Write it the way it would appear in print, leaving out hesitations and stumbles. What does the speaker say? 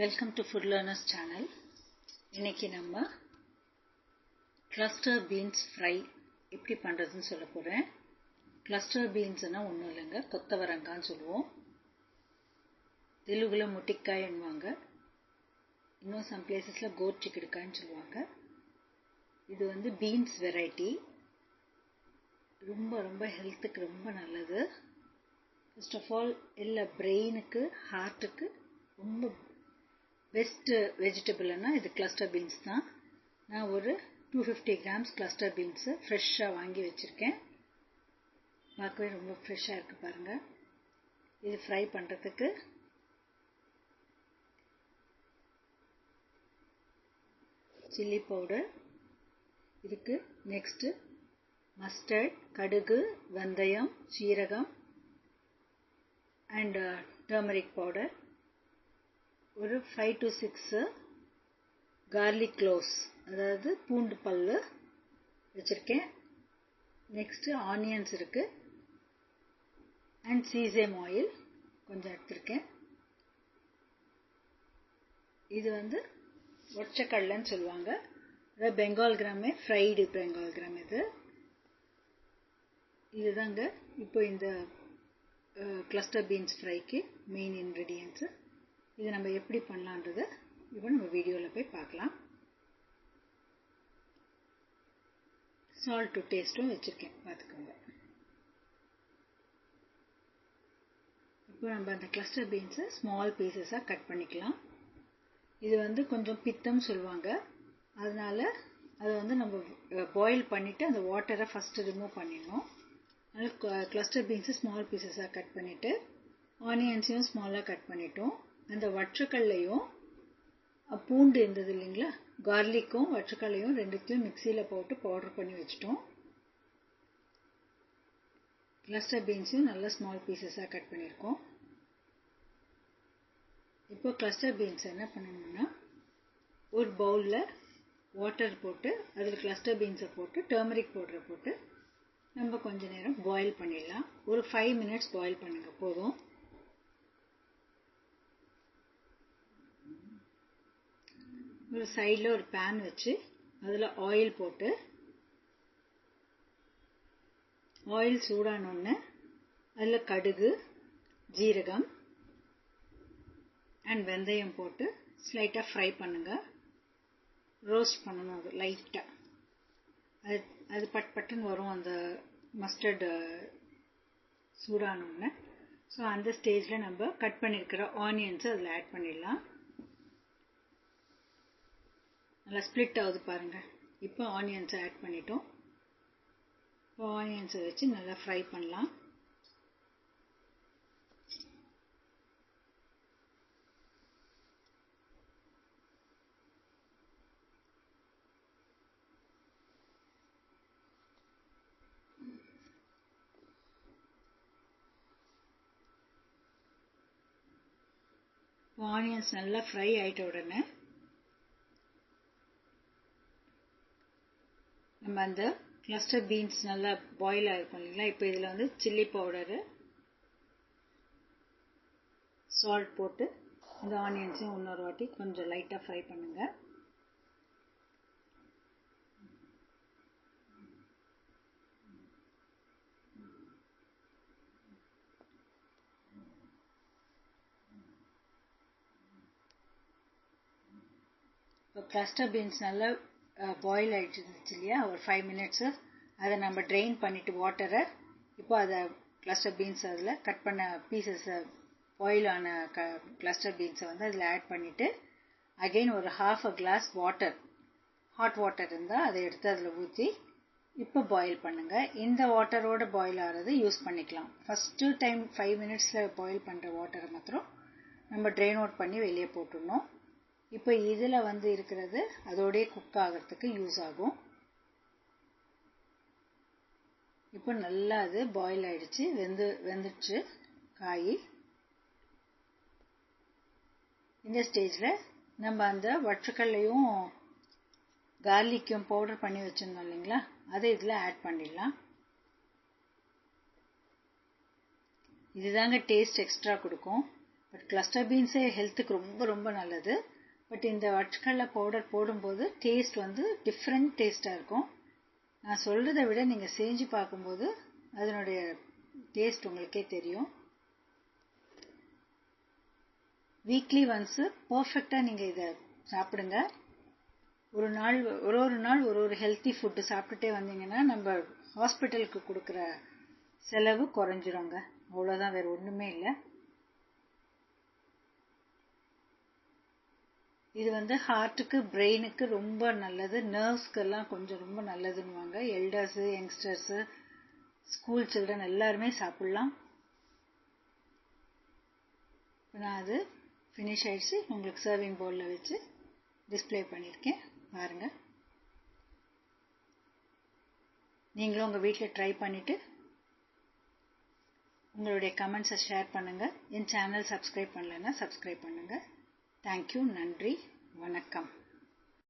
Welcome to food learners channel. இன்னைக்கு நம்ம cluster beans fry எப்படி பண்ணுறதுன்னு சொல்ல போகிறேன். கிளஸ்டர் பீன்ஸ்னால் ஒன்றும் இல்லைங்க, கொத்தவரங்கான்னு சொல்லுவோம். தெலுங்கில் முட்டிக்காய்ன்னுவாங்க, இன்னும் சம் பிளேசஸில் கோட் சிக்கிடுக்காய்ன்னு சொல்லுவாங்க. இது வந்து பீன்ஸ் வெரைட்டி, ரொம்ப ரொம்ப ஹெல்த்துக்கு ரொம்ப நல்லது. ஃபர்ஸ்ட் ஆஃப் ஆல் எல்லா பிரெயினுக்கு ஹார்ட்டுக்கு ரொம்ப பெஸ்ட்டு வெஜிடபிள்னா இது கிளஸ்டர் பீன்ஸ் தான். நான் ஒரு 250 கிராம்ஸ் கிளஸ்டர் பீன்ஸு ஃப்ரெஷ்ஷாக வாங்கி வச்சுருக்கேன். பார்க்கவே ரொம்ப ஃப்ரெஷ்ஷாக இருக்குது பாருங்கள். இது ஃப்ரை பண்ணுறதுக்கு சில்லி பவுடர் இருக்குது. நெக்ஸ்ட்டு மஸ்டர்ட், கடுகு, வெந்தயம், சீரகம் அண்ட் டர்மரிக் பவுடர், ஒரு 5 to 6 garlic cloves, அதாவது பூண்டு பல் வச்சுருக்கேன். நெக்ஸ்ட்டு ஆனியன்ஸ் இருக்குது அண்ட் சீசேம் ஆயில் கொஞ்சம் எடுத்துருக்கேன். இது வந்து ஒற்றைக்கடலைன்னு சொல்லுவாங்க, அதாவது பெங்கால் கிராமே, ஃப்ரைடு பெங்கால் கிராம். இதுதாங்க இப்போ இந்த கிளஸ்டர் பீன்ஸ் ஃப்ரைக்கு மெயின் இன்க்ரீடியன்ட்ஸு. இது நம்ம எப்படி பண்ணலான்றதை இப்போ நம்ம வீடியோவில் போய் பார்க்கலாம். சால்ட் டு டேஸ்ட்டும் வச்சுருக்கேன், பார்த்துக்கோங்க. இப்போ நம்ம அந்த கிளஸ்டர் பீன்ஸை ஸ்மால் பீசஸாக கட் பண்ணிக்கலாம். இது வந்து கொஞ்சம் பித்தம் சொல்லுவாங்க, அதனால் அதை வந்து நம்ம பாயில் பண்ணிவிட்டு அந்த வாட்டரை ஃபஸ்ட்டு ரிமூவ் பண்ணிடணும். அதனால் கிளஸ்டர் பீன்ஸை ஸ்மால் பீசஸாக கட் பண்ணிவிட்டு ஆனியன்ஸையும் ஸ்மாலாக கட் பண்ணிட்டோம். அந்த வற்றக்கல்லையும் பூண்டு இருந்தது இல்லைங்களா, கார்லிக்கும் வற்றக்கல்லையும் ரெண்டுத்தையும் மிக்சியில் போட்டு பவுடர் பண்ணி வச்சுட்டோம். கிளஸ்டர் பீன்ஸையும் நல்லா ஸ்மால் பீசஸாக கட் பண்ணியிருக்கோம். இப்போ கிளஸ்டர் பீன்ஸ் என்ன பண்ணணும்னா, ஒரு பவுலில் வாட்டர் போட்டு அதில் கிளஸ்டர் பீன்ஸை போட்டு டர்மரிக் பவுடரை போட்டு நம்ம கொஞ்ச நேரம் பாயில் பண்ணிடலாம். ஒரு 5 minutes பாயில் பண்ணுங்கள் போதும். ஒரு சைடில் ஒரு பேன் வச்சு அதில் ஆயில் போட்டு, ஆயில் சூடானோடனே அதில் கடுகு, ஜீரகம் அண்ட் வெந்தயம் போட்டு ஸ்லைட்டாக ஃப்ரை பண்ணுங்கள். ரோஸ்ட் பண்ணணும் அது லைட்டாக. அது பட்டுன்னு வரும் அந்த மஸ்டர்டு சூடானோடனே. ஸோ அந்த ஸ்டேஜில் நம்ம கட் பண்ணியிருக்கிற ஆனியன்ஸை அதில் ஆட் பண்ணிடலாம். நல்லா ஸ்ப்ளிட் ஆகுது பாருங்கள். இப்போ ஆனியன்ஸை ஆட் பண்ணிட்டோம். இப்போ ஆனியன்ஸை வச்சு நல்லா ஃப்ரை பண்ணலாம். ஆனியன்ஸ் நல்லா ஃப்ரை ஆகிட்ட உடனே நம்ம அந்த கிளஸ்டர் பீன்ஸ் நல்லா பாயில் ஆகிருக்கும் இல்லைங்களா, இப்போ இதில் வந்து சில்லி பவுடரு, சால்ட் போட்டு இந்த ஆனியன்ஸையும் இன்னொரு வாட்டி கொஞ்சம் லைட்டாக ஃப்ரை பண்ணுங்கள். இப்போ கிளஸ்டர் பீன்ஸ் நல்லா பாயில் ஆகிடுச்சு இல்லையா, ஒரு 5 minutes. அதை நம்ம ட்ரெயின் பண்ணிவிட்டு வாட்டரை, இப்போ அதை கிளஸ்டர் பீன்ஸ் அதில் கட் பண்ண பீசஸை பாயில் ஆன கிளஸ்டர் பீன்ஸை வந்து அதில் ஆட் பண்ணிவிட்டு அகெயின் ஒரு half a glass water, hot water இருந்தால் அதை எடுத்து அதில் ஊற்றி இப்போ பாயில் பண்ணுங்கள். இந்த வாட்டரோடு பாயில் ஆகிறது யூஸ் பண்ணிக்கலாம். ஃபஸ்ட்டு டைம் 5 minutesல பாயில் பண்ணுற வாட்டரை மாத்திரம் நம்ம ட்ரெயின் அவுட் பண்ணி வெளியே போட்டுடணும். இப்போ இதில் வந்து இருக்கிறது அதோடய குக் ஆகிறதுக்கு யூஸ் ஆகும். இப்போ நல்லா அது பாயில் ஆகிடுச்சு, வெந்துடுச்சு காய். இந்த ஸ்டேஜில் நம்ம அந்த வற்றக்கல்லையும் கார்லிக்கும் பவுடர் பண்ணி வச்சுருந்தோம் இல்லைங்களா, அதை இதில் ஆட் பண்ணிடலாம். இதுதாங்க டேஸ்ட் எக்ஸ்ட்ரா கொடுக்கும். பட் கிளஸ்டர் பீன்ஸே ஹெல்த்துக்கு ரொம்ப ரொம்ப நல்லது. பட் இந்த வட்கல்ல பவுடர் போடும்போது டேஸ்ட் வந்து டிஃப்ரெண்ட் டேஸ்ட்டாக இருக்கும். நான் சொல்கிறத விட நீங்கள் செஞ்சு பார்க்கும்போது அதனுடைய டேஸ்ட் உங்களுக்கே தெரியும். வீக்லி ஒன்ஸு பர்ஃபெக்டாக நீங்கள் இதை சாப்பிடுங்க. ஒரு நாள் ஒரு ஹெல்த்தி ஃபுட்டு சாப்பிட்டுட்டே வந்தீங்கன்னா நம்ம ஹாஸ்பிட்டலுக்கு கொடுக்குற செலவு குறைஞ்சிருங்க. அவ்வளோதான், வேறு ஒன்றுமே இல்லை. இது வந்து ஹார்ட்டுக்கு பிரெயினுக்கு ரொம்ப நல்லது. நர்வ்ஸ்க்கெல்லாம் கொஞ்சம் ரொம்ப நல்லதுன்னுவாங்க. எல்டர்ஸு, யங்ஸ்டர்ஸு, ஸ்கூல் சில்ட்ரன் எல்லாருமே சாப்பிட்லாம். நான் அது ஃபினிஷ் ஆயிடுச்சு. உங்களுக்கு சர்விங் பவுலில் வச்சு டிஸ்பிளே பண்ணியிருக்கேன், பாருங்கள். நீங்களும் உங்கள் வீட்டில் ட்ரை பண்ணிவிட்டு உங்களுடைய கமெண்ட்ஸை ஷேர் பண்ணுங்கள். என் சேனல் சப்ஸ்கிரைப் பண்ணலைன்னா சப்ஸ்கிரைப் பண்ணுங்கள். தேங்க்யூ, நன்றி, வணக்கம்.